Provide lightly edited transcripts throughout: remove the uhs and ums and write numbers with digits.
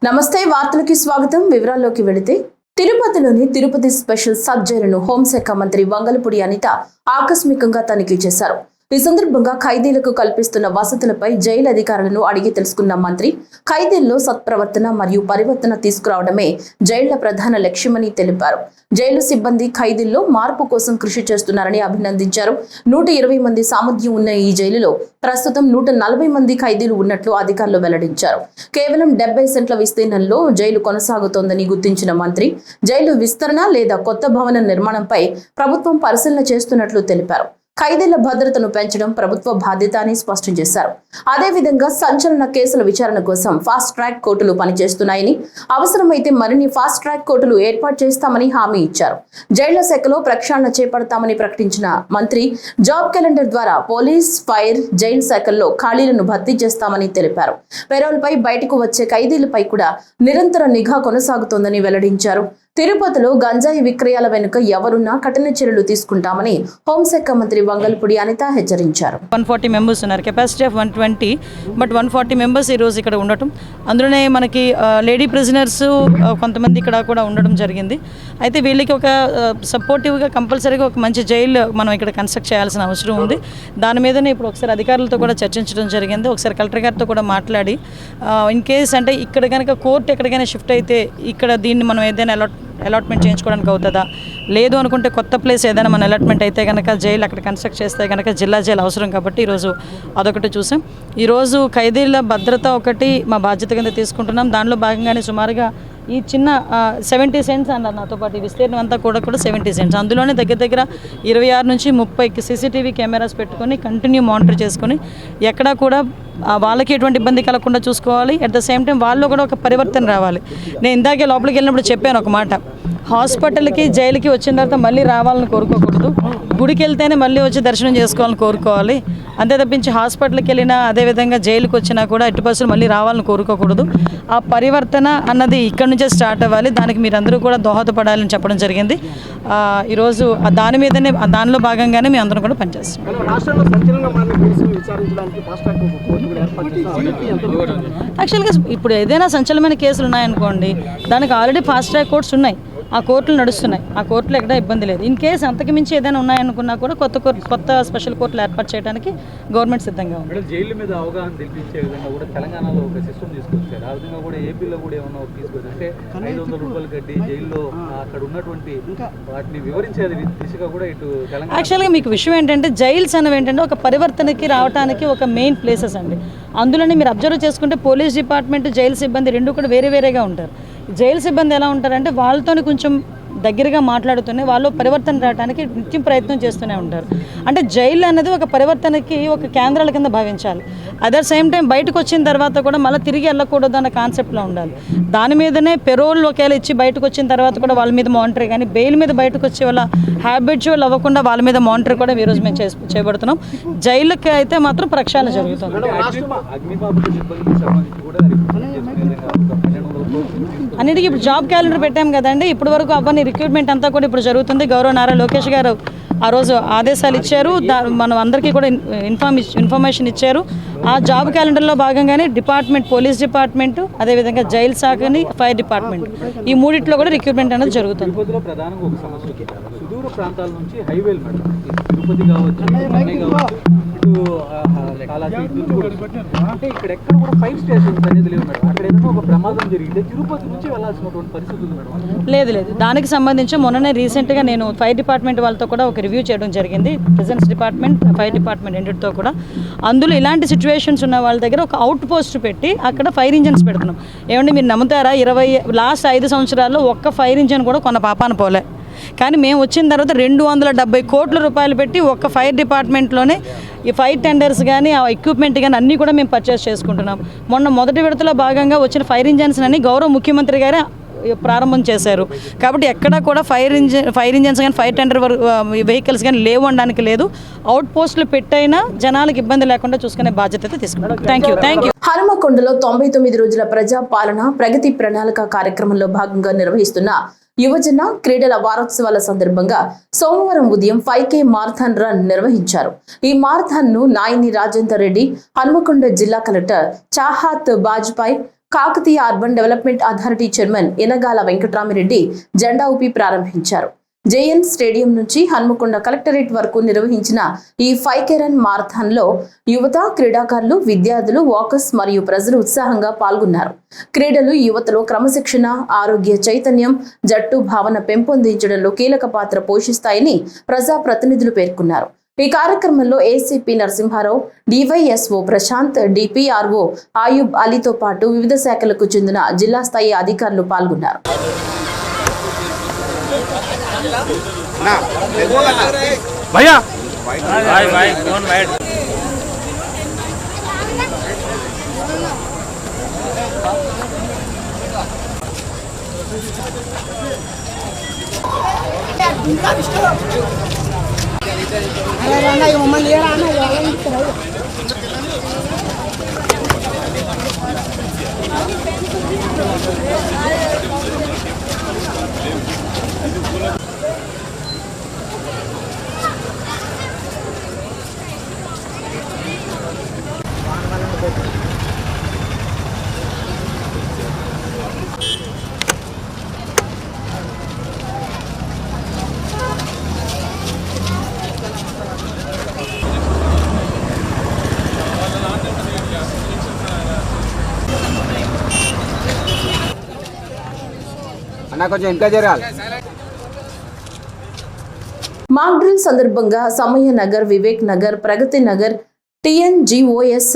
నమస్తే వార్తలకి స్వాగతం. వివరాల్లోకి వెళితే తిరుపతిలోని తిరుపతి స్పెషల్ సబ్ జైలును హోంశాఖ మంత్రి వంగలపూడి అనిత ఆకస్మికంగా తనిఖీ చేశారు. ఈ సందర్భంగా ఖైదీలకు కల్పిస్తున్న వసతులపై జైలు అధికారులను అడిగి తెలుసుకున్న మంత్రి ఖైదీల్లో సత్ప్రవర్తన మరియు పరివర్తన తీసుకురావడమే జైళ్ల ప్రధాన లక్ష్యమని తెలిపారు. జైలు సిబ్బంది ఖైదీల్లో మార్పు కోసం కృషి చేస్తున్నారని అభినందించారు. 120 మంది సామర్థ్యం ఉన్న ఈ జైలులో ప్రస్తుతం 140 మంది ఖైదీలు ఉన్నట్లు అధికారులు వెల్లడించారు. కేవలం 70 సెంట్ల విస్తీర్ణంలో జైలు కొనసాగుతోందని గుర్తించిన మంత్రి జైలు విస్తరణ లేదా కొత్త భవన నిర్మాణంపై ప్రభుత్వం పరిశీలన చేస్తున్నట్లు తెలిపారు. ఖైదీల భద్రతను పెంచడం ప్రభుత్వ బాధ్యత అని స్పష్టం చేశారు. అదేవిధంగా సంచలన కేసుల విచారణ కోసం ఫాస్ట్ ట్రాక్ కోర్టులు పనిచేస్తున్నాయని, అవసరమైతే మరిన్ని ఫాస్ట్ ట్రాక్ కోర్టులు ఏర్పాటు చేస్తామని హామీ ఇచ్చారు. జైళ్ల శాఖలో ప్రక్షాళన చేపడతామని ప్రకటించిన మంత్రి జాబ్ క్యాలెండర్ ద్వారా పోలీస్, ఫైర్, జైలు శాఖల్లో ఖాళీలను భర్తీ చేస్తామని తెలిపారు. పెరోల్పై బయటకు వచ్చే ఖైదీలపై కూడా నిరంతర నిఘా కొనసాగుతోందని వెల్లడించారు. తిరుపతిలో గంజాయి విక్రయాల వెనుక ఎవరున్నా కఠిన చర్యలు తీసుకుంటామని హోంశాఖ మంత్రి వంగలపూడి అనిత హెచ్చరించారు. 140 మెంబర్స్ ఉన్నారు, కెపాసిటీ ఆఫ్ 120, బట్ 140 మెంబర్స్ ఈరోజు ఇక్కడ ఉండటం, అందులోనే మనకి లేడీ ప్రిజనర్స్ కొంతమంది ఇక్కడ కూడా ఉండడం జరిగింది. అయితే వీళ్ళకి ఒక సపోర్టివ్గా కంపల్సరీగా ఒక మంచి జైలు మనం ఇక్కడ కన్స్ట్రక్ట్ చేయాల్సిన అవసరం ఉంది. దాని మీదనే ఇప్పుడు ఒకసారి అధికారులతో కూడా చర్చించడం జరిగింది. ఒకసారి కలెక్టర్ గారితో కూడా మాట్లాడి ఇన్ కేస్ అంటే ఇక్కడ కనుక కోర్టు ఎక్కడికైనా షిఫ్ట్ అయితే ఇక్కడ దీన్ని మనం ఏదైనా అలాట్మెంట్ చేయించుకోవడానికి అవుతుందా, లేదు అనుకుంటే కొత్త ప్లేస్ ఏదైనా మన అలాట్మెంట్ అయితే కనుక జైలు అక్కడ కన్స్ట్రక్ట్ చేస్తే కనుక జిల్లా జైలు అవసరం కాబట్టి ఈరోజు అదొకటి చూసాం. ఈరోజు ఖైదీల భద్రత ఒకటి మా బాధ్యత కింద తీసుకుంటున్నాం. దానిలో భాగంగానే సుమారుగా ఈ చిన్న 70 సెంట్స్ అన్నారు నాతో పాటు, ఈ విస్తీర్ణం అంతా కూడా 70 సెంట్స్, అందులోనే దగ్గర 26 నుంచి 30 సీసీటీవీ కెమెరాస్ పెట్టుకొని కంటిన్యూ మానిటర్ చేసుకొని ఎక్కడా కూడా వాళ్ళకి ఎటువంటి ఇబ్బంది కలగకుండా చూసుకోవాలి. అట్ ద సేమ్ టైం వాళ్ళు కూడా ఒక పరివర్తన రావాలి. నేను ఇందాకే లోపలికి వెళ్ళినప్పుడు చెప్పాను ఒక మాట, హాస్పిటల్కి జైలుకి వచ్చిన తర్వాత మళ్ళీ రావాలని కోరుకోకూడదు, గుడికి వెళ్తేనే మళ్ళీ వచ్చి దర్శనం చేసుకోవాలని కోరుకోవాలి. అంతే తప్పించి హాస్పిటల్కి వెళ్ళినా అదేవిధంగా జైలుకి వచ్చినా కూడా ఎట్టి పరిస్థితులు మళ్ళీ రావాలని కోరుకోకూడదు. ఆ పరివర్తన అన్నది ఇక్కడ నుంచే స్టార్ట్ అవ్వాలి. దానికి మీరందరూ కూడా దోహదపడాలని చెప్పడం జరిగింది. ఈరోజు దాని మీదనే దానిలో భాగంగానే మేము అందరం కూడా పనిచేస్తాం. యాక్చువల్గా ఇప్పుడు ఏదైనా సంచలనమైన కేసులు ఉన్నాయనుకోండి, దానికి ఆల్రెడీ ఫాస్ట్ ట్రాక్ కోర్ట్స్ ఉన్నాయి, ఆ కోర్టులు నడుస్తున్నాయి, ఆ కోర్టులో ఎక్కడ ఇబ్బంది లేదు. ఇన్ కేసు అంతకు మించి ఏదైనా ఉన్నాయనుకున్నా కూడా కొత్త స్పెషల్ కోర్టులు ఏర్పాటు చేయడానికి గవర్నమెంట్ సిద్ధంగా ఉంది. జైలు మీద అవగాహన తెలిపించే విధంగా కూడా తెలంగాణలో ఒక సిస్టమ్ తీసుకొచ్చారు. ఆ విధంగా కూడా ఏపీలో కూడా ఏమన్నా తీసుకొచ్చారు అంటే 500 రూపాయలు కట్టి జైల్లో అక్కడ ఉన్నటువంటి వాటిని వివరించే దిశగా కూడా ఇటు తెలంగాణ. యాక్చువల్గా మీకు విషయం ఏంటంటే జైల్స్ అనేవి ఏంటంటే ఒక పరివర్తనకి రావడానికి ఒక మెయిన్ ప్లేసెస్ అండి. అందులోనే మీరు అబ్జర్వ్ చేసుకుంటే పోలీస్ డిపార్ట్మెంట్, జైలు సిబ్బంది రెండు కూడా వేరేగా ఉంటారు. జైలు సిబ్బంది ఎలా ఉంటారంటే వాళ్ళతోనే కొంచెం దగ్గరగా మాట్లాడుతూనే వాళ్ళు పరివర్తన రావడానికి నిత్యం ప్రయత్నం చేస్తూనే ఉంటారు. అంటే జైలు అనేది ఒక పరివర్తనకి ఒక కేంద్రాల కింద భావించాలి. అదర్ సేమ్ టైం బయటకు వచ్చిన తర్వాత కూడా మళ్ళీ తిరిగి వెళ్ళకూడదు అన్న కాన్సెప్ట్లో ఉండాలి. దాని మీదనే పెరోల్ ఒకవేళ ఇచ్చి బయటకు వచ్చిన తర్వాత కూడా వాళ్ళ మీద మానిటర్, కానీ బెయిల్ మీద బయటకు వచ్చే వాళ్ళ హ్యాబిచువల్ అవ్వకుండా వాళ్ళ మీద మానిటర్ కూడా ఈరోజు మేము చేపడుతున్నాం. జైలుకి అయితే మాత్రం ప్రక్షాళన జరుగుతుంది. అన్నిటికీ ఇప్పుడు జాబ్ క్యాలెండర్ పెట్టాం కదండి, ఇప్పటి వరకు అవన్నీ రిక్రూట్మెంట్ అంతా కూడా ఇప్పుడు జరుగుతుంది. గౌరవ నారా లోకేష్ గారు ఆ రోజు ఆదేశాలు ఇచ్చారు, మనం అందరికీ కూడా ఇన్ఫర్మేషన్ ఇచ్చారు. ఆ జాబ్ క్యాలెండర్లో భాగంగానే డిపార్ట్మెంట్, పోలీస్ డిపార్ట్మెంట్, అదేవిధంగా జైల్ శాఖని, ఫైర్ డిపార్ట్మెంట్, ఈ మూడిట్లో కూడా రిక్రూట్మెంట్ అనేది జరుగుతుంది. ప్రధానంగా ఒక సమస్య సుదూర ప్రాంతాల నుంచి హైవేలు మేడం, తిరుపతి కావచ్చు, చెన్నై కావచ్చు, ఇటు అంటే ఇక్కడ ఎక్కడ కూడా 5 స్టేషన్స్ అనేది లేవు మేడం. అక్కడ ఏదైనా ఒక ప్రమాదం జరిగితే తిరుపతి నుంచి వెళ్ళాల్సినటువంటి పరిస్థితి ఉంది మేడం. లేదు, దానికి సంబంధించి మొన్ననే రీసెంట్గా నేను ఫైర్ డిపార్ట్మెంట్ వాళ్ళతో కూడా ఒక రివ్యూ చేయడం జరిగింది. ప్రెజెన్స్ డిపార్ట్మెంట్, ఫైర్ డిపార్ట్మెంట్ రెండింటితో కూడా. అందులో ఇలాంటి సిచ్యువేషన్స్ ఉన్న వాళ్ళ దగ్గర ఒక అవుట్ పోస్ట్ పెట్టి అక్కడ ఫైర్ ఇంజన్స్ పెడుతున్నాం. ఏమంటే మీరు నమ్ముతారా, లాస్ట్ 5 సంవత్సరాల్లో ఒక్క ఫైర్ ఇంజన్ కూడా కొన్న పాపాన పోలే. కానీ మేము వచ్చిన తర్వాత 270 కోట్ల రూపాయలు పెట్టి ఒక్క ఫైర్ డిపార్ట్మెంట్లోనే ఈ ఫైర్ టెండర్స్ కానీ, ఆ ఎక్విప్మెంట్ కానీ అన్నీ కూడా మేము పర్చేస్ చేసుకుంటున్నాం. మొన్న మొదటి విడతలో భాగంగా వచ్చిన ఫైర్ ఇంజన్స్ అని గౌరవ ముఖ్యమంత్రి గారే ప్రారంభం చేశారు. కాబట్టి ఎక్కడా కూడా ఫైర్ ఇంజన్స్ కానీ, ఫైర్ టెండర్ వెహికల్స్ కానీ లేవు అనడానికి లేదు. అవుట్ పోస్టులు పెట్టైనా జనాలకు ఇబ్బంది లేకుండా చూసుకునే బాధ్యత అయితే తీసుకున్నాం. Thank you. హనుమకొండలో 99 రోజుల ప్రజా పాలన ప్రగతి ప్రణాళిక కార్యక్రమంలో భాగంగా నిర్వహిస్తున్న యువజన క్రీడల వారోత్సవాల సందర్భంగా సోమవారం ఉదయం 5K మారథాన్ రన్ నిర్వహించారు. ఈ మారథాన్ ను నాయని రాజేందర్ రెడ్డి, హనుమకొండ జిల్లా collector Chahat Bajpai, Kakatiya urban development authority chairman Enagala Venkataramireddy జెండా ఊపి ప్రారంభించారు. జేఎన్ స్టేడియం నుంచి హన్మకొండ కలెక్టరేట్ వరకు నిర్వహించిన ఈ 5K రన్ మారథాన్ లో యువత, క్రీడాకారులు, విద్యార్థులు, వాకర్స్ మరియు ప్రజలు ఉత్సాహంగా పాల్గొన్నారు. క్రీడలు యువతలో క్రమశిక్షణ, ఆరోగ్య చైతన్యం, జట్టు భావన పెంపొందించడంలో కీలక పాత్ర పోషిస్తాయని ప్రజా ప్రతినిధులు పేర్కొన్నారు. ఈ కార్యక్రమంలో ACP Narasimharao, DYSO Prashanth, DPRO Ayub అలీతో పాటు వివిధ శాఖలకు చెందిన జిల్లా స్థాయి అధికారులు పాల్గొన్నారు. भैया भाई भाई कौन बैठ అన్న కొంచెం ఇంకా జరగాలి. మాక్ డ్రిల్ సందర్భంగా సమయ నగర్, వివేక్ నగర్, ప్రగతి నగర్, టిఎన్జిఓఎస్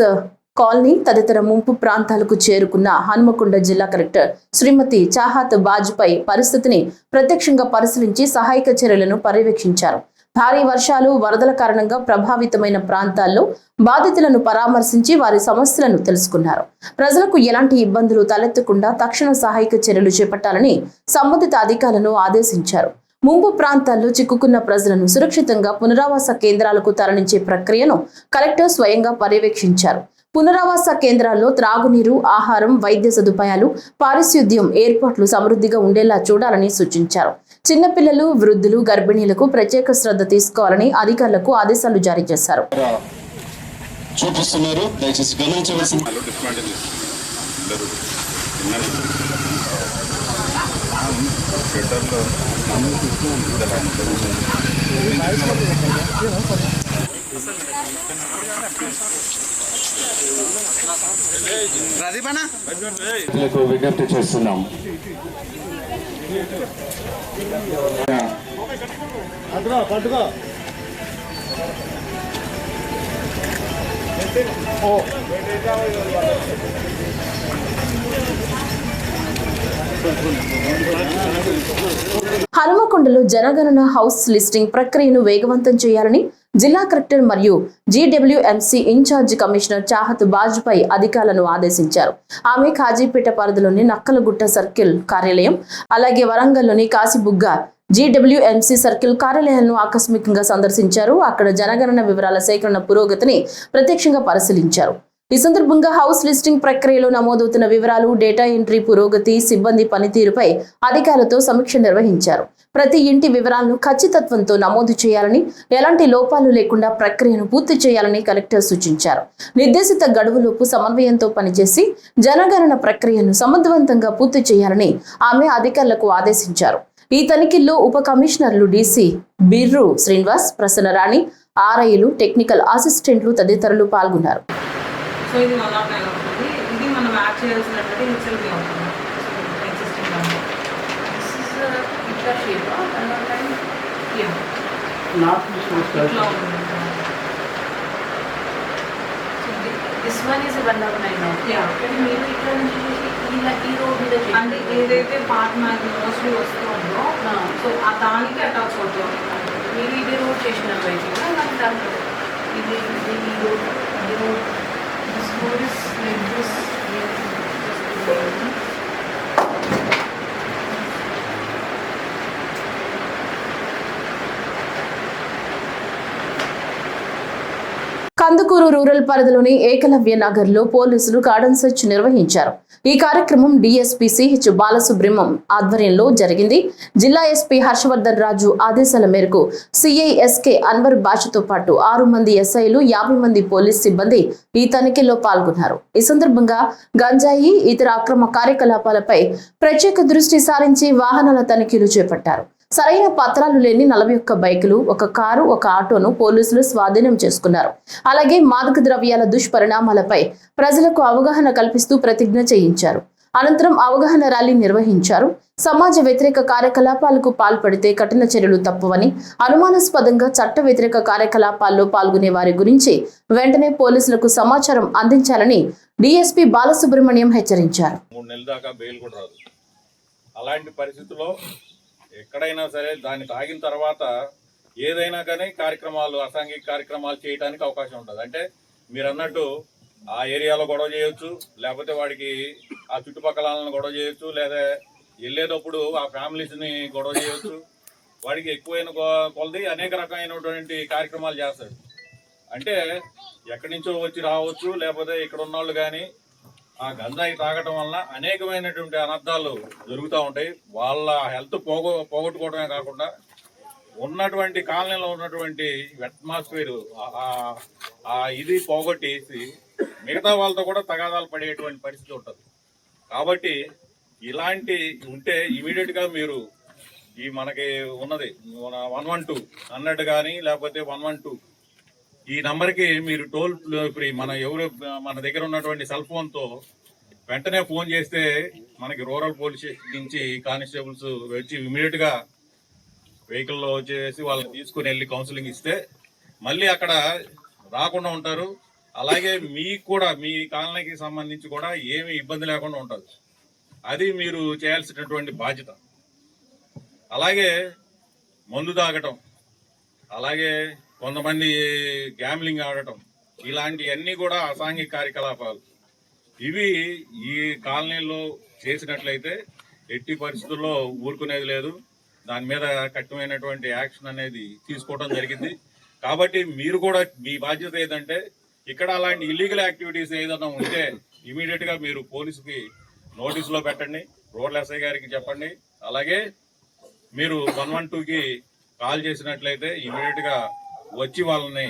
కాలనీ తదితర ముంపు ప్రాంతాలకు చేరుకున్న హన్మకొండ జిల్లా కలెక్టర్ శ్రీమతి చాహత్ బాజ్పై పరిస్థితిని ప్రత్యక్షంగా పరిశీలించి సహాయక చర్యలను పర్యవేక్షించారు. భారీ వర్షాలు, వరదల కారణంగా ప్రభావితమైన ప్రాంతాల్లో బాధితులను పరామర్శించి వారి సమస్యలను తెలుసుకున్నారు. ప్రజలకు ఎలాంటి ఇబ్బందులు తలెత్తకుండా తక్షణ సహాయక చర్యలు చేపట్టాలని సంబంధిత అధికారులను ఆదేశించారు. ముంపు ప్రాంతాల్లో చిక్కుకున్న ప్రజలను సురక్షితంగా పునరావాస కేంద్రాలకు తరలించే ప్రక్రియను కలెక్టర్ స్వయంగా పర్యవేక్షించారు. పునరావాస కేంద్రాల్లో త్రాగునీరు, ఆహారం, వైద్య సదుపాయాలు, పారిశుద్ధ్యం ఏర్పాట్లు సమృద్ధిగా ఉండేలా చూడాలని సూచించారు. చిన్నపిల్లలు, వృద్ధులు, గర్భిణీలకు ప్రత్యేక శ్రద్ధ తీసుకోవాలని అధికారులకు ఆదేశాలు జారీ చేశారు. చూపిస్తున్నారు, దయచేసి గమనించవలసింది. విజ్ఞప్తి చేస్తున్నాం. హనుమకొండలో జనగణన హౌస్ లిస్టింగ్ ప్రక్రియను వేగవంతం చేయాలని జిల్లా కలెక్టర్ మరియు GWMC in charge commissioner Chahat Bajpai అధికారులను ఆదేశించారు. ఆమె కాజీపేట పరిధిలోని నక్కలగుట్ట సర్కిల్ కార్యాలయం, అలాగే వరంగల్లోని కాశీబుగ్గ జీడబ్ల్యూఎంసీ సర్కిల్ కార్యాలయాలను ఆకస్మికంగా సందర్శించారు. అక్కడ జనగణన వివరాల సేకరణ పురోగతిని ప్రత్యక్షంగా పరిశీలించారు. ఈ సందర్భంగా హౌస్ లిస్టింగ్ ప్రక్రియలో నమోదవుతున్న వివరాలు, డేటా ఎంట్రీ పురోగతి, సిబ్బంది పనితీరుపై అధికారులతో సమీక్ష నిర్వహించారు. ప్రతి ఇంటి వివరాలను ఖచ్చితత్వంతో నమోదు చేయాలని, ఎలాంటి లోపాలు లేకుండా ప్రక్రియను పూర్తి చేయాలని కలెక్టర్ సూచించారు. నిర్దేశిత గడువులోపు సమన్వయంతో పనిచేసి జనగణన ప్రక్రియను సమర్థవంతంగా పూర్తి చేయాలని ఆమె అధికారులకు ఆదేశించారు. ఈ తనిఖీల్లో ఉప కమిషనర్లు డీసీ బిర్రు శ్రీనివాస్, ప్రసన్నరాణి, ఆర్ఐలు, టెక్నికల్ అసిస్టెంట్లు తదితరులు పాల్గొన్నారు. సో ఇది 109 అవుతుంది. ఇది మనం యాడ్ చేయాల్సినటువంటి హెచ్ఎల్బి అవుతుంది. ఎగ్జిస్టింగ్ దాంట్లో దిస్ ఇస్ ఇట్లా షేప్ 109 హియర్ నాట్ ఇట్లా ఉంది. So this one is 109 yeah. కానీ మీరు ఇక్కడ నుంచి ఇలా ఈ రోడ్ మీద అంటే ఏదైతే పార్ట్ మనకి మోస్ట్లీ వస్తుందో సో ఆ దానికి అటాచ్ అవుతుంది. మీరు ఇది రోడ్ చేసినట్టు అయితే కూడా నాకు దాంట్లో ఇది ఈ road This road is like this. Kandukur rural పరిధిలోని ఏకలవ్య నగర్ లో పోలీసులు గార్డెన్ సెర్చ్ నిర్వహించారు. ఈ కార్యక్రమం డీఎస్పీ సిహెచ్ బాలసుబ్రహ్మణ్యం ఆధ్వర్యంలో జరిగింది. జిల్లా ఎస్పీ హర్షవర్ధన్ రాజు ఆదేశాల మేరకు సిఐ ఎస్కే అన్వర్ బాషతో పాటు 6 మంది ఎస్ఐలు 50 మంది పోలీస్ సిబ్బంది ఈ తనిఖీలో పాల్గొన్నారు. ఈ సందర్భంగా గంజాయి ఇతర అక్రమ కార్యకలాపాలపై ప్రత్యేక దృష్టి సారించి వాహనాల తనిఖీలు చేపట్టారు. సరైన పత్రాలు లేని 41 బైకులు, 1 కారు, 1 ఆటోను పోలీసులు స్వాధీనం చేసుకున్నారు. అలాగే మాదక ద్రవ్యాల దుష్పరిణామాలపై ప్రజలకు అవగాహన కల్పిస్తూ ప్రతిజ్ఞ చేయించారు. అనంతరం అవగాహన ర్యాలీ నిర్వహించారు. సమాజ వ్యతిరేక కార్యకలాపాలకు పాల్పడితే కఠిన చర్యలు తప్పవని, అనుమానాస్పదంగా చట్ట వ్యతిరేక కార్యకలాపాల్లో పాల్గొనే వారి గురించి వెంటనే పోలీసులకు సమాచారం అందించాలని డీఎస్పీ బాలసుబ్రహ్మణ్యం హెచ్చరించారు. 3 నెలల దాకా బెయిల్ కూడా రాదు. అలాంటి పరిస్థితుల్లో ఎక్కడైనా సరే దాన్ని తాగిన తర్వాత ఏదైనా కానీ కార్యక్రమాలు, అసాంఘిక కార్యక్రమాలు చేయడానికి అవకాశం ఉంటుంది. అంటే మీరు అన్నట్టు ఆ ఏరియాలో గొడవ చేయొచ్చు, లేకపోతే వాడికి ఆ చుట్టుపక్కల గొడవ చేయొచ్చు, లేదా వెళ్ళేటప్పుడు ఆ ఫ్యామిలీస్ని గొడవ చేయొచ్చు. వాడికి ఎక్కువైన కొలది అనేక రకమైనటువంటి కార్యక్రమాలు చేస్తాడు. అంటే ఎక్కడి నుంచో వచ్చి రావచ్చు, లేకపోతే ఇక్కడ ఉన్నవాళ్ళు కానీ ఆ గంజాయి తాగటం వల్ల అనేకమైనటువంటి అనర్థాలు జరుగుతూ ఉంటాయి. వాళ్ళ హెల్త్ పోగొట్టుకోవడమే కాకుండా ఉన్నటువంటి కాలనీలో ఉన్నటువంటి అట్మాస్ఫియర్ ఇది పోగొట్టేసి మిగతా వాళ్ళతో కూడా తగాదాలు పడేటువంటి పరిస్థితి ఉంటుంది. కాబట్టి ఇలాంటి ఉంటే ఇమీడియట్గా మీరు ఈ మనకి ఉన్నది 112 అన్నట్టు కానీ, లేకపోతే 112 ఈ నంబర్కి మీరు టోల్ ఫ్రీ మన దగ్గర ఉన్నటువంటి సెల్ ఫోన్తో వెంటనే ఫోన్ చేస్తే మనకి రూరల్ పోలీస్ స్టేషన్ నుంచి కానిస్టేబుల్స్ వచ్చి ఇమీడియట్గా వెహికల్లో వచ్చేసి వాళ్ళని తీసుకుని వెళ్ళి కౌన్సిలింగ్ ఇస్తే మళ్ళీ అక్కడ రాకుండా ఉంటారు. అలాగే మీకు కూడా మీ కాలనీకి సంబంధించి కూడా ఏమీ ఇబ్బంది లేకుండా ఉంటుంది. అది మీరు చేయాల్సినటువంటి బాధ్యత. అలాగే మందు తాగటం, అలాగే కొంతమంది గ్యామ్లింగ్ ఆడటం, ఇలాంటివన్నీ కూడా అసాంఘిక కార్యకలాపాలు. ఇవి ఈ కాలనీలో చేసినట్లయితే ఎట్టి పరిస్థితుల్లో ఊరుకునేది లేదు. దాని మీద కఠినమైనటువంటి యాక్షన్ అనేది తీసుకోవడం జరిగింది. కాబట్టి మీరు కూడా మీ బాధ్యత ఏంటంటే ఇక్కడ అలాంటి ఇల్లీగల్ యాక్టివిటీస్ ఏదైనా ఉంటే ఇమీడియట్గా మీరు పోలీసుకి నోటీసులో పెట్టండి, రూరల్ ఎస్ఐ గారికి చెప్పండి. అలాగే మీరు 112కి కాల్ చేసినట్లయితే ఇమీడియట్గా వచ్చి వాళ్ళని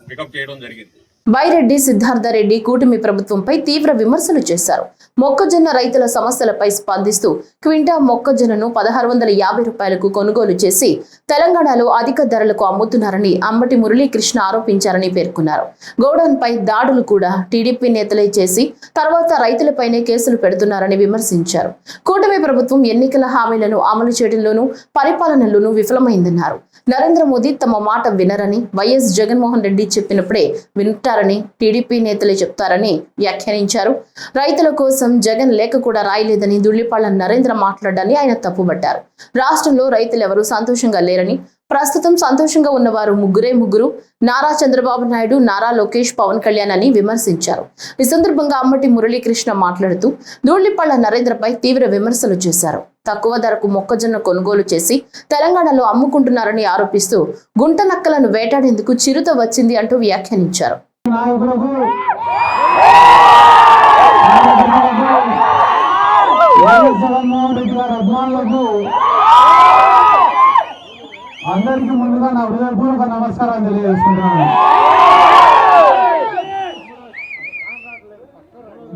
పికప్ చేయడం జరిగింది. బైరెడ్డి సిద్ధార్థరెడ్డి కూటమి ప్రభుత్వంపై తీవ్ర విమర్శలు చేశారు. మొక్కజొన్న రైతుల సమస్యలపై స్పందిస్తూ క్వింటా మొక్కజొన్నను 1650 రూపాయలకు కొనుగోలు చేసి తెలంగాణలో అధిక ధరలకు అమ్ముతున్నారని అంబటి మురళీకృష్ణ ఆరోపించారని పేర్కొన్నారు. గోడౌన్ పై దాడులు కూడా టీడీపీ నేతలే చేసి తర్వాత రైతులపైనే కేసులు పెడుతున్నారని విమర్శించారు. కూటమి ప్రభుత్వం ఎన్నికల హామీలను అమలు చేయడంలోనూ పరిపాలనలోనూ విఫలమైందన్నారు. నరేంద్ర మోదీ తమ మాట వినరని, వైఎస్ జగన్మోహన్ రెడ్డి చెప్పినప్పుడే వింటారని టీడీపీ నేతలే చెప్తారని వ్యాఖ్యానించారు. రైతుల కోసం జగన్ లేఖ కూడా రాయలేదని దుళ్లిపాళ్ల నరేంద్ర మాట్లాడాలని ఆయన తప్పుబట్టారు. రాష్ట్రంలో రైతులు ఎవరూ సంతోషంగా లేరని, ప్రస్తుతం సంతోషంగా ఉన్నవారు ముగ్గురు నారా చంద్రబాబు నాయుడు, నారా లోకేష్, పవన్ కళ్యాణ్ అని విమర్శించారు. ఈ సందర్భంగా అంబటి మురళీకృష్ణ మాట్లాడుతూ ధూళిపాళ్ల నరేంద్రపై తీవ్ర విమర్శలు చేశారు. తక్కువ ధరకు మొక్కజొన్న కొనుగోలు చేసి తెలంగాణలో అమ్ముకుంటున్నారని ఆరోపిస్తూ గుంట నక్కలను వేటాడేందుకు చిరుత వచ్చింది అంటూ వ్యాఖ్యానించారు. అందరికీ ముందుగా నా హృదయపూర్వక నమస్కారాలు తెలియజేసుకుంటున్నాను.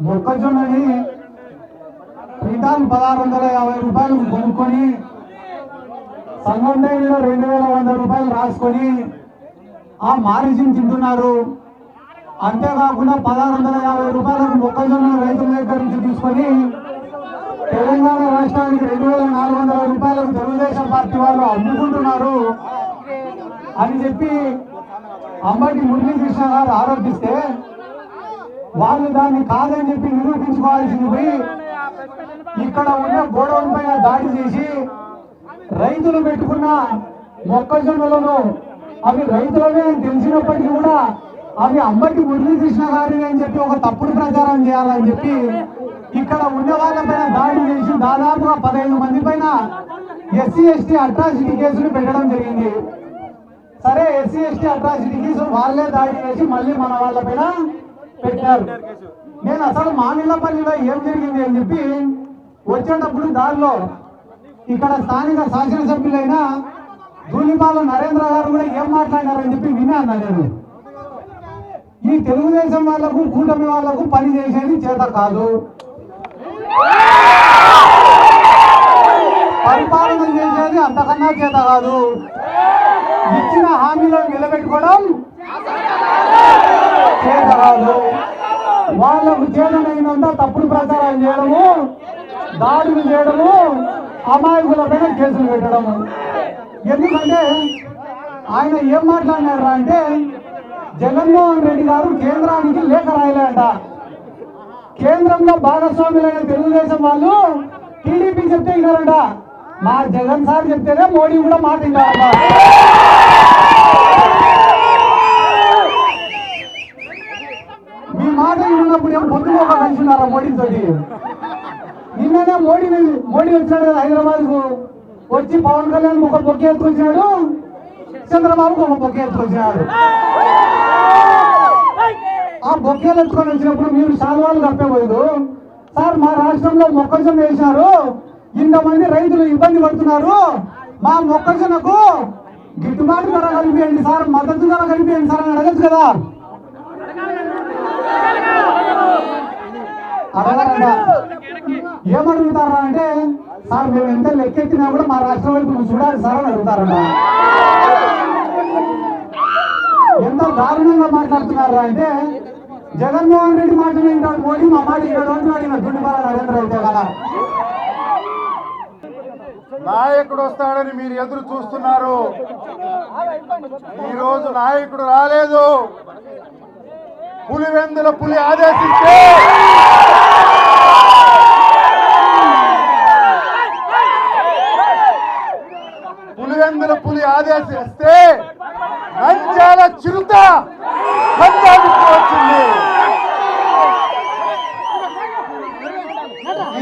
మొక్కజొన్నని క్వింటాల్ 1650 రూపాయలు కొనుక్కొని సంగం డైరీలో 2100 రూపాయలు రాసుకొని ఆ మార్జిన్ తింటున్నారు. అంతేకాకుండా 1650 రూపాయలకు మొక్కజొన్న రైతుల దగ్గర నుంచి తీసుకొని తెలంగాణ రాష్ట్రానికి 2400 రూపాయలకు తెలుగుదేశం పార్టీ వాళ్ళు అమ్ముకుంటున్నారు అని చెప్పి అంబటి మురళీకృష్ణ గారు ఆరోపిస్తే వాళ్ళు దాన్ని కాదని చెప్పి నిరూపించుకోవాల్సింది పోయి ఇక్కడ ఉన్న గోడౌన్ పైన దాడి చేసి రైతులు పెట్టుకున్న మొక్కజొన్నలను అవి రైతులనే అని తెలిసినప్పటికీ కూడా అవి అంబటి మురళీకృష్ణ గారి అని చెప్పి ఒక తప్పుడు ప్రచారం చేయాలని చెప్పి ఇక్కడ ఉన్న వాళ్ళ పైన దాడి చేసి దాదాపుగా 15 మంది పైన SC ST అట్రాసిటీ కేసులు పెట్టడం జరిగింది. సరే ఎస్సీ ఎస్టీ అట్రాసిటీకి వాళ్ళే దాడి చేసి మళ్ళీ మన వాళ్ళ పైన పెట్టారు. నేను అసలు మామిళ్ళపల్లిలో ఏం జరిగింది అని చెప్పి వచ్చేటప్పుడు దారిలో ఇక్కడ స్థానిక శాసనసభ్యులైన ధూళిపాల నరేంద్ర గారు కూడా ఏం మాట్లాడారని చెప్పి విన్నాను. నేను ఈ తెలుగుదేశం వాళ్లకు కూటమి వాళ్లకు పని చేసేది చేత కాదు, పరిపాలన చేసేది అంతకన్నా చేత కాదు, ఇచ్చిన హామీలను నిలబెట్టుకోవడం చేత కాదు. వాళ్ళకు చేతనైనంత తప్పుడు ప్రచారం చేయడము, దాడులు చేయడము, అమాయకులపైన కేసులు పెట్టడము. ఎందుకంటే ఆయన ఏం మాట్లాడినారు అంటే జగన్మోహన్ రెడ్డి గారు కేంద్రానికి లేఖ రాయలేట. కేంద్రంలో భాగస్వాములైన తెలుగుదేశం వాళ్ళు టీడీపీ చెప్తే విన్నారట, మా జగన్ సార్ చెప్తేనే మోడీ కూడా మాట విన్నారట. మీ మాట విన్నప్పుడు ఏం పొద్దుగా కలిసినారా మోడీతో? నిన్ననే మోడీ వచ్చాడు కదా హైదరాబాద్ కు, వచ్చి పవన్ కళ్యాణ్ ఒక బొక్కే ఎత్తుకొచ్చినాడు, చంద్రబాబుకు ఒక బొక్కే ఎత్తుకొచ్చినాడు. ఆ బొక్కేలు ఎత్తుకొని వచ్చినప్పుడు మీరు శాలువాలు కప్పేపోదు సార్, మా రాష్ట్రంలో మొక్కజొన్న వేసినారు, ఇంతమంది రైతులు ఇబ్బంది పడుతున్నారు, మా మొక్కజొన్నకు గిట్టుబాటు ధర కలిపియండి సార్, మద్దతు ధర కలిపియండి సార్ అని అడగచ్చు కదా. అడగారంట. ఏమడుగుతారా అంటే సార్ మేము ఎంత లెక్కెత్తినా కూడా మా రాష్ట్రం వైపు నువ్వు చూడాలి సార్ అని అడుగుతారంట. ఎంత దారుణంగా మాట్లాడుతున్నారా అంటే జగన్మోహన్ రెడ్డి మాట వింటాడు మోడీ, మా మాట ఇక్కడ అడిగిన దుండిపాల నరేంద్ర అయితే కదా. నాయకుడు వస్తాడని మీరు ఎదురు చూస్తున్నారు, ఈరోజు నాయకుడు రాలేదు. పులివెందుల పులి ఆదేశిస్తే నంద్యాల చిరుత పంజాబీకి వచ్చింది.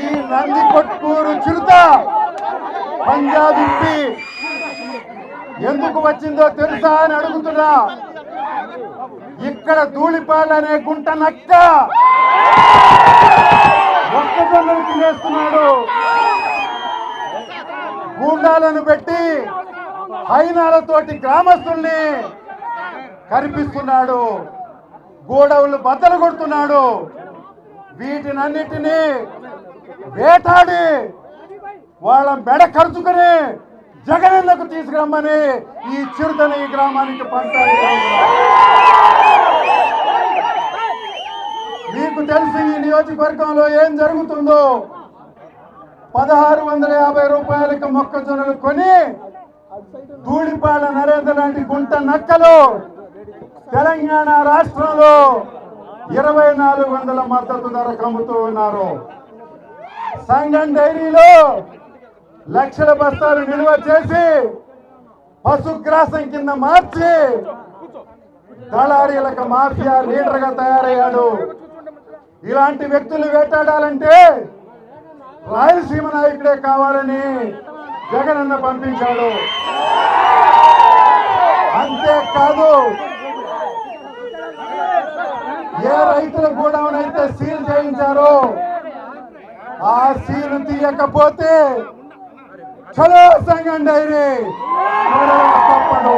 ఈ నంది కొట్కూరు చిరుత పంజాబీ ఎందుకు వచ్చిందో తెలుసా అని అడుగుతున్నా. ఇక్కడ ధూళిపాల అనే గుంట నక్క మొక్కజొన్నలు తినేస్తున్నాడు. గూండాలను పెట్టి హైనాలతోటి గ్రామస్తుల్ని కనిపిస్తున్నాడు, గోడవులు బద్దలు కొడుతున్నాడు. వీటినన్నిటినీ వేటాడి వాళ్ళ మెడ ఖర్చుకుని జగనన్నకు తీసుకురమ్మని ఈ చిరుతని ఈ గ్రామానికి పంపాలి. మీకు తెలిసి ఈ నియోజకవర్గంలో ఏం జరుగుతుందో. 1650 రూపాయలకు మొక్కజొన్నలు కొని ధూళిపాల నరేంద్ర లాంటి గుంట నక్కలు తెలంగాణ రాష్ట్రంలో 2400 మద్దతు ధరకు అమ్ముతూ ఉన్నారు. సంగం డైరీలో లక్షల బస్తాలు నిల్వ చేసి పశుగ్రాసం కింద మార్చి దళారీలకు మాఫియా లీడర్ గా తయారయ్యాడు. ఇలాంటి వ్యక్తులు వేటాడాలంటే రాయలసీమ నాయకుడే కావాలని జగనన్న పంపించాడు. అంతేకాదు, ఏ రైతుల గోడౌన్ అయితే సీల్ చేయించారో ఆ సీలు తీయకపోతే చలో సంగం డైరీ తప్పదు.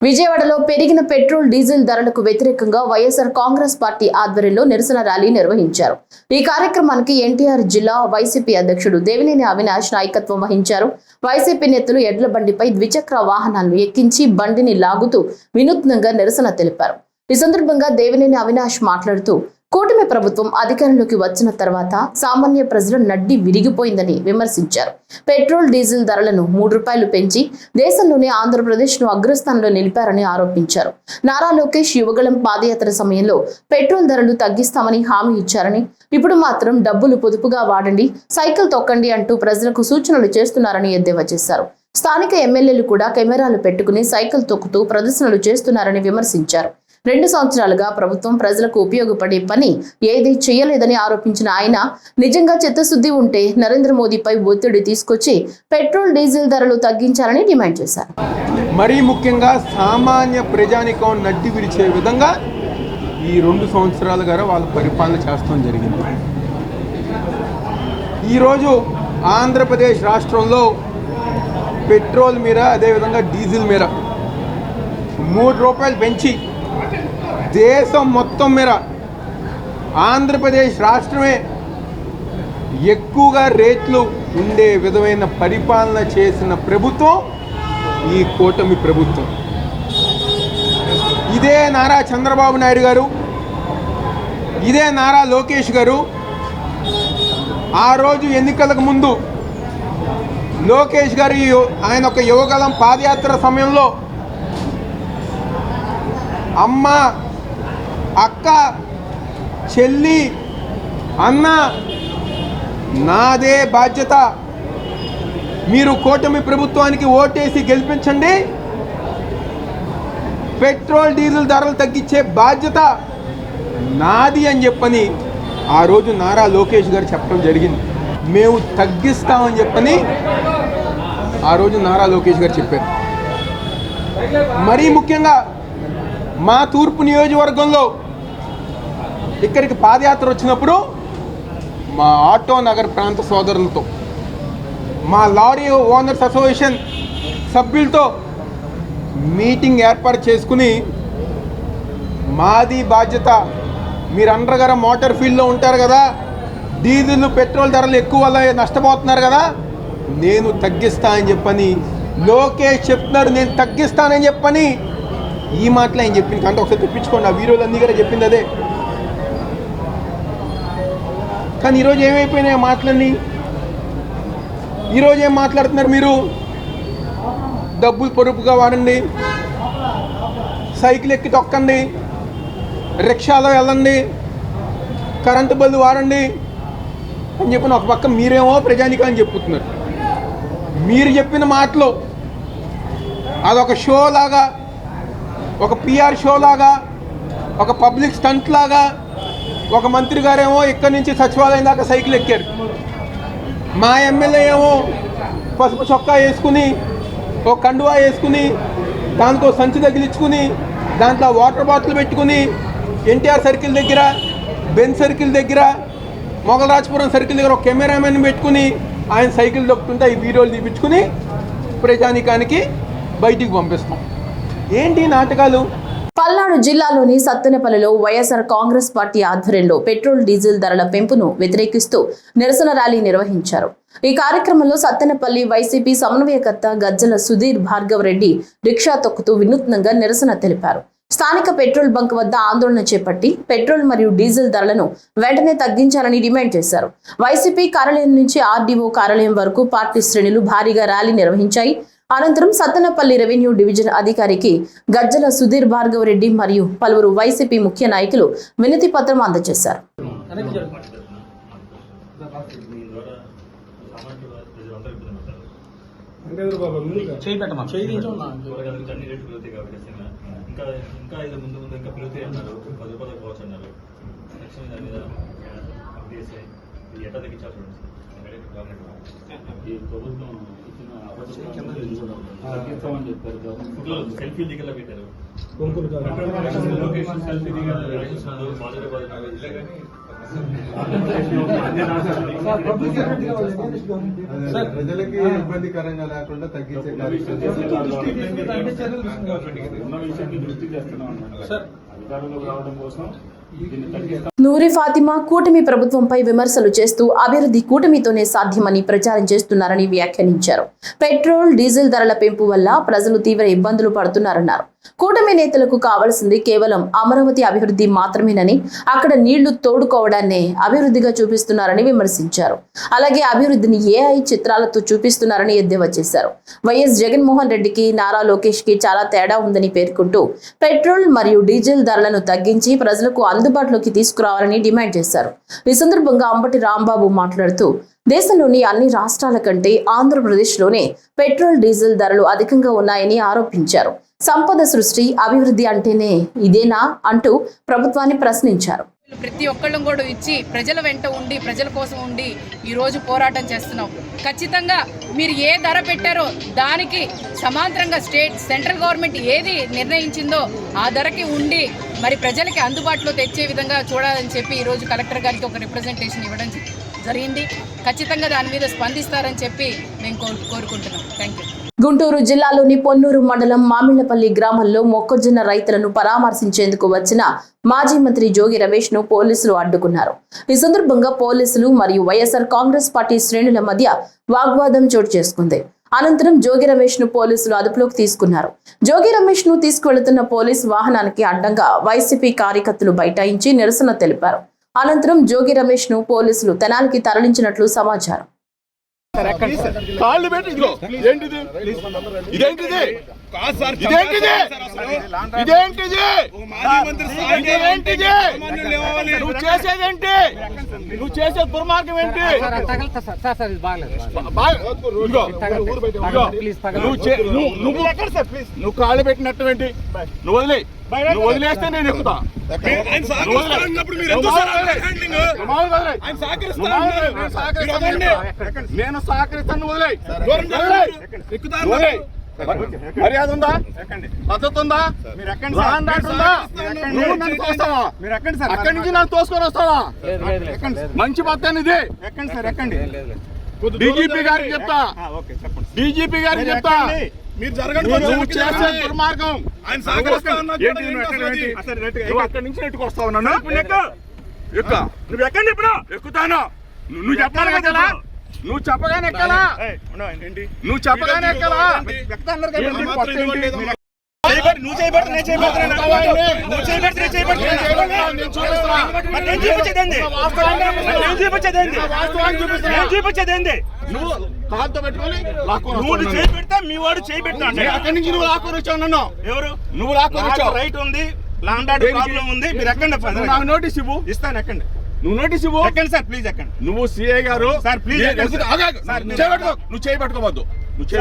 విజయవాడలో పెరిగిన పెట్రోల్ డీజిల్ ధరలకు వ్యతిరేకంగా వైఎస్ఆర్ కాంగ్రెస్ పార్టీ ఆధ్వర్యంలో నిరసన ర్యాలీ నిర్వహించారు. ఈ కార్యక్రమానికి ఎన్టీఆర్ జిల్లా వైసీపీ అధ్యక్షుడు దేవినేని అవినాష్ నాయకత్వం వహించారు. వైసీపీ నేతలు ఎడ్ల బండిపై ద్విచక్ర వాహనాలను ఎక్కించి బండిని లాగుతూ వినూత్నంగా నిరసన తెలిపారు. ఈ సందర్భంగా దేవినేని అవినాష్ మాట్లాడుతూ కూటమి ప్రభుత్వం అధికారంలోకి వచ్చిన తర్వాత సామాన్య ప్రజల నడ్డి విరిగిపోయిందని విమర్శించారు. పెట్రోల్ డీజిల్ ధరలను 3 రూపాయలు పెంచి దేశంలోనే ఆంధ్రప్రదేశ్ ను అగ్రస్థానంలో నిలిపారని ఆరోపించారు. నారా లోకేష్ యువగళం పాదయాత్ర సమయంలో పెట్రోల్ ధరలు తగ్గిస్తామని హామీ ఇచ్చారని, ఇప్పుడు మాత్రం డబ్బులు పొదుపుగా వాడండి, సైకిల్ తొక్కండి అంటూ ప్రజలకు సూచనలు చేస్తున్నారని ఎద్దేవా చేశారు. స్థానిక ఎమ్మెల్యేలు కూడా కెమెరాలు పెట్టుకుని సైకిల్ తొక్కుతూ ప్రదర్శనలు చేస్తున్నారని విమర్శించారు. 2 సంవత్సరాలుగా ప్రభుత్వం ప్రజలకు ఉపయోగపడే పని ఏదీ చేయలేదని ఆరోపించిన ఆయన నిజంగా చిత్తశుద్ధి ఉంటే నరేంద్ర మోదీపై ఒత్తిడి తీసుకొచ్చి పెట్రోల్ డీజిల్ ధరలు తగ్గించాలని డిమాండ్ చేశారు. మరీ ముఖ్యంగా సామాన్య ప్రజానికం నడ్డి విరిచే విధంగా ఈ 2 సంవత్సరాలుగా వాళ్ళ పరిపాలన చేస్తాం జరిగింది. ఈరోజు ఆంధ్రప్రదేశ్ రాష్ట్రంలో పెట్రోల్ మీద అదేవిధంగా డీజిల్ మీద 3 రూపాయలు పెంచి దేశం మొత్తం మీద ఆంధ్రప్రదేశ్ రాష్ట్రమే ఎక్కువగా రేట్లు ఉండే విధమైన పరిపాలన చేసిన ప్రభుత్వం ఈ కూటమి ప్రభుత్వం. ఇదే నారా చంద్రబాబు నాయుడు గారు, ఇదే నారా లోకేష్ గారు ఆ రోజు ఎన్నికలకు ముందు లోకేష్ గారు ఆయన ఒక యువగలం పాదయాత్ర సమయంలో అమ్మ, అక్క, చెల్లి, అన్న నాదే బాధ్యత, మీరు కూటమి ప్రభుత్వానికి ఓటేసి గెలిపించండి, పెట్రోల్ డీజిల్ ధరలు తగ్గించే బాధ్యత నాది అని చెప్పని ఆ రోజు నారా లోకేష్ గారు చెప్పడం జరిగింది. మేము తగ్గిస్తామని చెప్పని ఆ రోజు నారా లోకేష్ గారు చెప్పారు. మరీ ముఖ్యంగా మా తూర్పు నియోజకవర్గంలో ఇక్కడికి పాదయాత్ర వచ్చినప్పుడు మా ఆటో నగర్ ప్రాంత సోదరులతో, మా లారీ ఓనర్స్ అసోసియేషన్ సభ్యులతో మీటింగ్ ఏర్పాటు చేసుకుని మాది బాధ్యత, మీరు అండర్గారా మోటార్ ఫీల్డ్లో ఉంటారు కదా, డీజిల్ పెట్రోల్ ధరలు ఎక్కువ వల్ల నష్టపోతున్నారు కదా, నేను తగ్గిస్తా అని చెప్పని లోకేష్ చెప్తున్నారు. నేను తగ్గిస్తానని చెప్పని ఈ మాటలు ఆయన చెప్పింది. అంటే ఒకసారి తెప్పించుకోండి, ఆ వీడియోలన్నీ కూడా చెప్పింది అదే. కానీ ఈరోజు ఏమైపోయినాయి ఆ మాటలన్నీ? ఈరోజు ఏం మాట్లాడుతున్నారు మీరు? డబ్బులు పొరుపుగా వాడండి, సైకిల్ ఎక్కి తొక్కండి, రిక్షాలో వెళ్ళండి, కరెంటు బళ్ళు వాడండి అని చెప్పిన ఒక పక్క మీరేమో ప్రజానికం అని చెప్పుతున్నారు. మీరు చెప్పిన మాటలు అదొక షో లాగా, ఒక పిఆర్ షో లాగా, ఒక పబ్లిక్ స్టంట్ లాగా, ఒక మంత్రి గారేమో ఇక్కడి నుంచి సచివాలయం దాకా సైకిల్ ఎక్కారు, మా ఎమ్మెల్యే ఏమో పసుపు చొక్కా వేసుకుని ఒక కండువా వేసుకుని దానికో సంచి తగిలించుకుని దాంట్లో వాటర్ బాటిల్ పెట్టుకుని ఎన్టీఆర్ సర్కిల్ దగ్గర, బెన్ సర్కిల్ దగ్గర, మొగలరాజపురం సర్కిల్ దగ్గర ఒక కెమెరామెన్ పెట్టుకుని ఆయన సైకిల్ దొక్కుతుంటే ఈ వీడియోలు తీపించుకుని ప్రజానికానికి బయటికి పంపిస్తాం. ఏంటి నాటకాలు? పల్నాడు జిల్లాలోని సత్తెనపల్లిలో వైఎస్ఆర్ కాంగ్రెస్ పార్టీ ఆధ్వర్యంలో పెట్రోల్ డీజిల్ ధరల పెంపును వ్యతిరేకిస్తూ నిరసన ర్యాలీ నిర్వహించారు. ఈ కార్యక్రమంలో సత్తెనపల్లి వైసీపీ సమన్వయకర్త గజ్జల సుధీర్ భార్గవ్ రెడ్డి రిక్షా తొక్కుతూ వినూత్నంగా నిరసన తెలిపారు. స్థానిక పెట్రోల్ బంక్ వద్ద ఆందోళన చేపట్టి పెట్రోల్ మరియు డీజిల్ ధరలను వెంటనే తగ్గించాలని డిమాండ్ చేశారు. వైసీపీ కార్యాలయం నుంచి ఆర్డీఓ కార్యాలయం వరకు పార్టీ శ్రేణులు భారీగా ర్యాలీ నిర్వహించాయి. అనంతరం సత్తెనపల్లి రెవెన్యూ డివిజన్ అధికారికి గజ్జల సుధీర్ భార్గవ్ రెడ్డి మరియు పలువురు వైసీపీ ముఖ్య నాయకులు వినతి పత్రం అందజేశారు. ఇంకా ఇది ముందు ఇంకా పిలుతే అన్నారు, 10 రూపాయలు పోవచ్చు అన్నారు. ఎట్లా తగ్గించాలి చూడండి. ఈ ప్రభుత్వం సెల్ఫీ దిగలా పెట్టారు. ప్రజలకి ఇబ్బందికరంగా లేకుండా తగ్గించే అధికారంలోకి రావడం కోసం నూరి ఫాతిమా కూటమి ప్రభుత్వంపై విమర్శలు చేస్తూ అభివృద్ధి కూటమితోనే సాధ్యమని ప్రచారం చేస్తున్నారని వ్యాఖ్యానించారు. పెట్రోల్ డీజిల్ ధరల పెంపు వల్ల ప్రజలు తీవ్ర ఇబ్బందులు పడుతున్నారన్నారు. కూటమి నేతలకు కావాల్సింది కేవలం అమరావతి అభివృద్ధి మాత్రమేనని, అక్కడ నీళ్లు తోడుకోవడాన్నే అభివృద్ధిగా చూపిస్తున్నారని విమర్శించారు. అలాగే అభివృద్ధిని ఏఐ చిత్రాలతో చూపిస్తున్నారని ఎద్దేవా చేశారు. వైఎస్ జగన్మోహన్ రెడ్డికి నారా లోకేష్ కి చాలా తేడా ఉందని పేర్కొంటూ పెట్రోల్ మరియు డీజిల్ ధరలను తగ్గించి ప్రజలకు అందుబాటులోకి తీసుకురావాలని డిమాండ్ చేశారు. ఈ సందర్భంగా అంబటి రాంబాబు మాట్లాడుతూ దేశంలోని అన్ని రాష్ట్రాల కంటే ఆంధ్రప్రదేశ్లోనే పెట్రోల్ డీజిల్ ధరలు అధికంగా ఉన్నాయని ఆరోపించారు. సంపద సృష్టి, అభివృద్ధి అంటేనే ఇదేనా అంటూ ప్రభుత్వాన్ని ప్రశ్నించారు. ప్రతి ఒక్కళ్ళం కూడా ఇచ్చి ప్రజల వెంట ఉండి ప్రజల కోసం ఉండి ఈరోజు పోరాటం చేస్తున్నాం. ఖచ్చితంగా మీరు ఏ ధర పెట్టారో దానికి సమాంతరంగా సెంట్రల్ గవర్నమెంట్ ఏది నిర్ణయించిందో ఆ ధరకి ఉండి మరి ప్రజలకి అందుబాటులో తెచ్చే విధంగా చూడాలని చెప్పి ఈరోజు కలెక్టర్ గారికి ఒక రిప్రజెంటేషన్ ఇవ్వడం జరిగింది. ఖచ్చితంగా దాని మీద స్పందిస్తారని చెప్పి మేము కోరుకుంటున్నాం. Thank you. గుంటూరు జిల్లాలోని పొన్నూరు మండలం మామిళ్లపల్లి గ్రామంలో మొక్కజొన్న రైతులను పరామర్శించేందుకు వచ్చిన మాజీ మంత్రి జోగి రమేష్ ను పోలీసులు అడ్డుకున్నారు. ఈ సందర్భంగా పోలీసులు మరియు వైఎస్ఆర్ కాంగ్రెస్ పార్టీ శ్రేణుల మధ్య వాగ్వాదం చోటు చేసుకుంది. అనంతరం జోగి రమేష్ ను పోలీసులు అదుపులోకి తీసుకున్నారు. జోగి రమేష్ ను తీసుకువెళుతున్న పోలీసు వాహనానికి అడ్డంగా వైసీపీ కార్యకర్తలు బైఠాయించి నిరసన తెలిపారు. అనంతరం జోగి రమేష్ ను పోలీసులు తెనాలికి తరలించినట్లు సమాచారం. కాళ్ళు పెట్టి ఇదిగో ఏంటిది ఇదేంటిది ఇదేంటిది ఇదేంటిది ఇదేంటిది నువ్వు చేసేదేంటి నువ్వు చేసే దుర్మార్గం ఏంటి నువ్వు కాళ్ళు పెట్టినట్టు ఏంటి నువ్వు వదిలేస్తే నేను ఎక్కుతా నేను సహకరిస్తాను మర్యాద ఉందా పద్ధతి ఉందా నువ్వు నన్ను తోస్తావా అక్కడి నుంచి నన్ను తోసుకొని వస్తావా మంచి పద్ధతి ఇది ఎక్కండి సార్ ఎక్కండి డీజీపీ గారికి చెప్తా డీజీపీ గారికి చెప్తా మీరు జరగండి చేసే దుర్మార్గం అక్కడి నుంచి నెట్టుకొస్తావు నన్ను నువ్వు ఎక్కండి ఇప్పుడు ఎక్కుతాను నువ్వు చెప్పాలి కదా నువ్వు చెప్పగానే ఎక్కాలా నువ్వు చెప్పగానే ఎక్కాలా నువ్వు కాలుతో పెట్టుకొని మీ వాడు చేయి పెట్టా అక్కడి నుంచి నువ్వు లాక్కొని వచ్చావు నన్ను ఎవరు నువ్వు లాక్కొని వచ్చావు రైట్ ఉంది ల్యాండ్ ఆర్డర్ ప్రాబ్లం ఉంది మీరు ఎక్కండి నాకు నోటీస్ ఇవ్వు ఇస్తాను ఎక్కండి నువ్వు నోటీస్ ఇవ్వు ఎక్కండి సార్ ప్లీజ్ ఎక్కండి నువ్వు సిఐ గారు సార్ ప్లీజ్ నువ్వు చేయి పట్టుకోవద్దు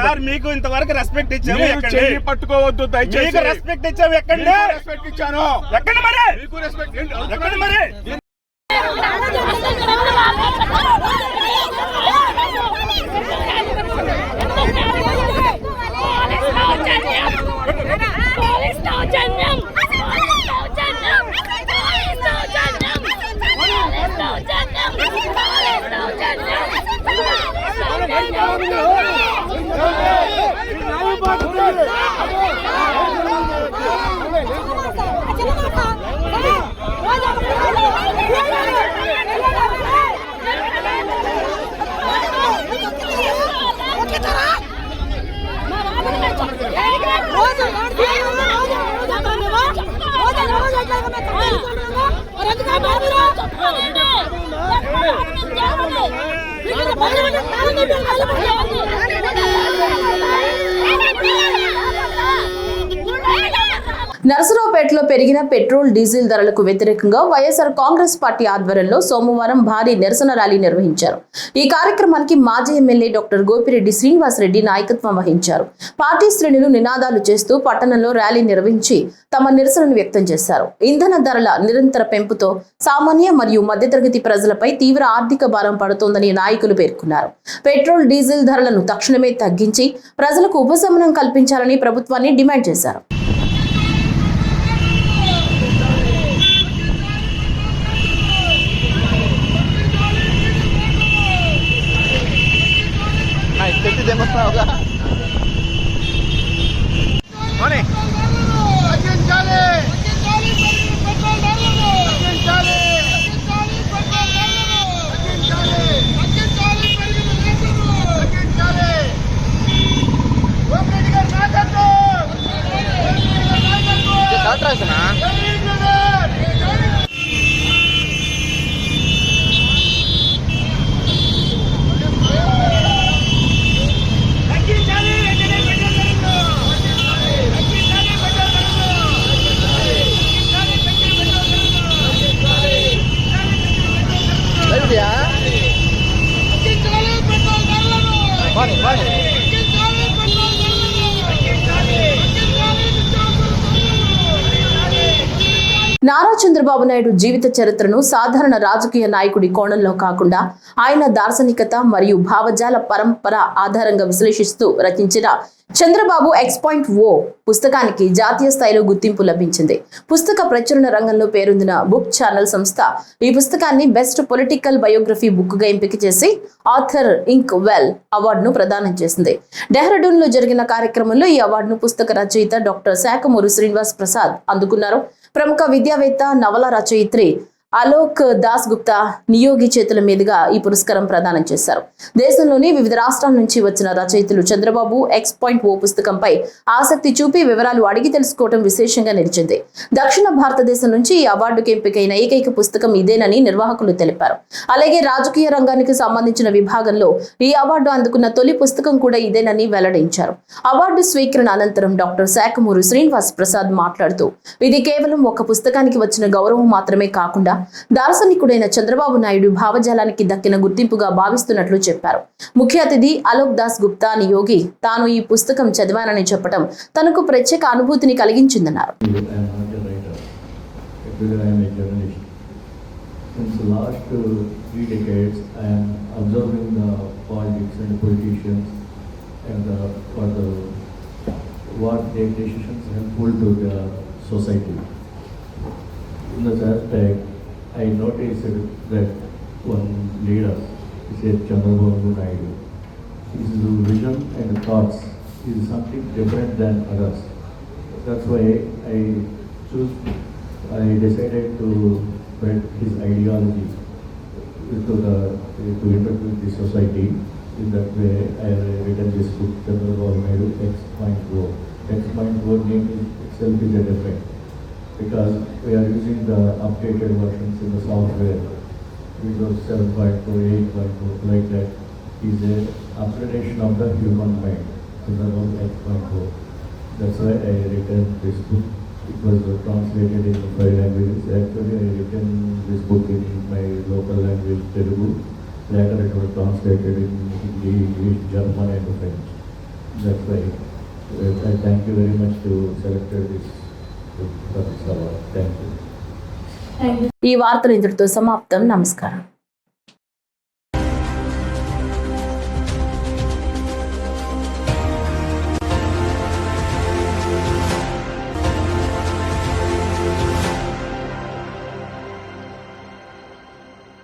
సార్ మీకు ఇంతవరకు రెస్పెక్ట్ ఇచ్చాము చేయి పట్టుకోవద్దు దయచేసి రెస్పెక్ట్ ఇచ్చాము ఎక్కండి రెస్పెక్ట్ ఇచ్చాను ఎక్కండి మరి మీకు రెస్పెక్ట్ ఎక్కండి మరి నరసరావుపేటలో పెరిగిన పెట్రోల్ డీజిల్ ధరలకు వ్యతిరేకంగా వైఎస్ఆర్ కాంగ్రెస్ పార్టీ ఆధ్వర్యంలో సోమవారం భారీ నిరసన ర్యాలీ నిర్వహించారు. ఈ కార్యక్రమానికి మాజీ ఎమ్మెల్యే డాక్టర్ గోపిరెడ్డి శ్రీనివాసరెడ్డి నాయకత్వం వహించారు. పార్టీ శ్రేణులు నినాదాలు చేస్తూ పట్టణంలో ర్యాలీ నిర్వహించి తమ నిరసనను వ్యక్తం చేశారు. ఇంధన ధరల నిరంతర పెంపుతో సామాన్య మరియు మధ్యతరగతి ప్రజలపై తీవ్ర ఆర్థిక భారం పడుతోందని నాయకులు పేర్కొన్నారు. పెట్రోల్ డీజిల్ ధరలను తక్షణమే తగ్గించి ప్రజలకు ఉపశమనం కల్పించాలని ప్రభుత్వాన్ని డిమాండ్ చేశారు. నారా చంద్రబాబు నాయుడు జీవిత చరిత్రను సాధారణ రాజకీయ నాయకుడి కోణంలో కాకుండా ఆయన దార్శనికత మరియు భావజాల పరంపర ఆధారంగా విశ్లేషిస్తూ రచించిన చంద్రబాబు X.O పుస్తకానికి జాతీయ స్థాయిలో గుర్తింపు లభించింది. పుస్తక ప్రచురణ రంగంలో పేరొందిన బుక్ ఛానల్ సంస్థ ఈ పుస్తకాన్ని బెస్ట్ పొలిటికల్ బయోగ్రఫీ బుక్ గా ఎంపిక చేసి ఆథర్ ఇంక్ వెల్ అవార్డును ప్రదానం చేసింది. డెహ్రాడూన్ లో జరిగిన కార్యక్రమంలో ఈ అవార్డును పుస్తక రచయిత డాక్టర్ శాఖమూరు శ్రీనివాస్ ప్రసాద్ అందుకున్నారు. ప్రముఖ విద్యావేత్త, నవల రచయిత్రి అలోక్ దాస్ గుప్తా నియోగి చేతుల మీదుగా ఈ పురస్కారం ప్రదానం చేశారు. దేశంలోని వివిధ రాష్ట్రాల నుంచి వచ్చిన రచయితలు చంద్రబాబు X.O పుస్తకంపై ఆసక్తి చూపి వివరాలు అడిగి తెలుసుకోవడం విశేషంగా నిలిచింది. దక్షిణ భారతదేశం నుంచి ఈ అవార్డుకి ఎంపికైన ఏకైక పుస్తకం ఇదేనని నిర్వాహకులు తెలిపారు. అలాగే రాజకీయ రంగానికి సంబంధించిన విభాగంలో ఈ అవార్డు అందుకున్న తొలి పుస్తకం కూడా ఇదేనని వెల్లడించారు. అవార్డు స్వీకరణ అనంతరం డాక్టర్ శాఖమూరు శ్రీనివాస్ ప్రసాద్ మాట్లాడుతూ ఇది కేవలం ఒక పుస్తకానికి వచ్చిన గౌరవం మాత్రమే కాకుండా దార్శనికుడైన చంద్రబాబు నాయుడు భావజాలానికి దక్కిన గుర్తింపుగా భావిస్తున్నట్లు చెప్పారు. ముఖ్య అతిథి అలోక్ దాస్ గుప్తా నియోగి తాను ఈ పుస్తకం చదివానని చెప్పడం తనకు ప్రత్యేక అనుభూతిని కలిగించిందన్నారు. I noticed that one leader is Chandrababu Naidu. His vision and thoughts is something different than others. That's why I decided to spread his ideology to introduce the society. In that way, I have written this book, Chandrababu Naidu X.O. X.O name itself is a different. Because we are using the updated versions in the software, Windows 7.4, 8.4, like that, is a upgradation of the human mind, Chandrababu X.O. That's why I written this book. It was translated in 5 languages. Actually, I written this book in my local language, Telugu. Later it was translated in Hindi, English, German and French. That's why I thank you very much to select this. ఈ వార్తలు ఇంతటితో సమాప్తం. నమస్కారం.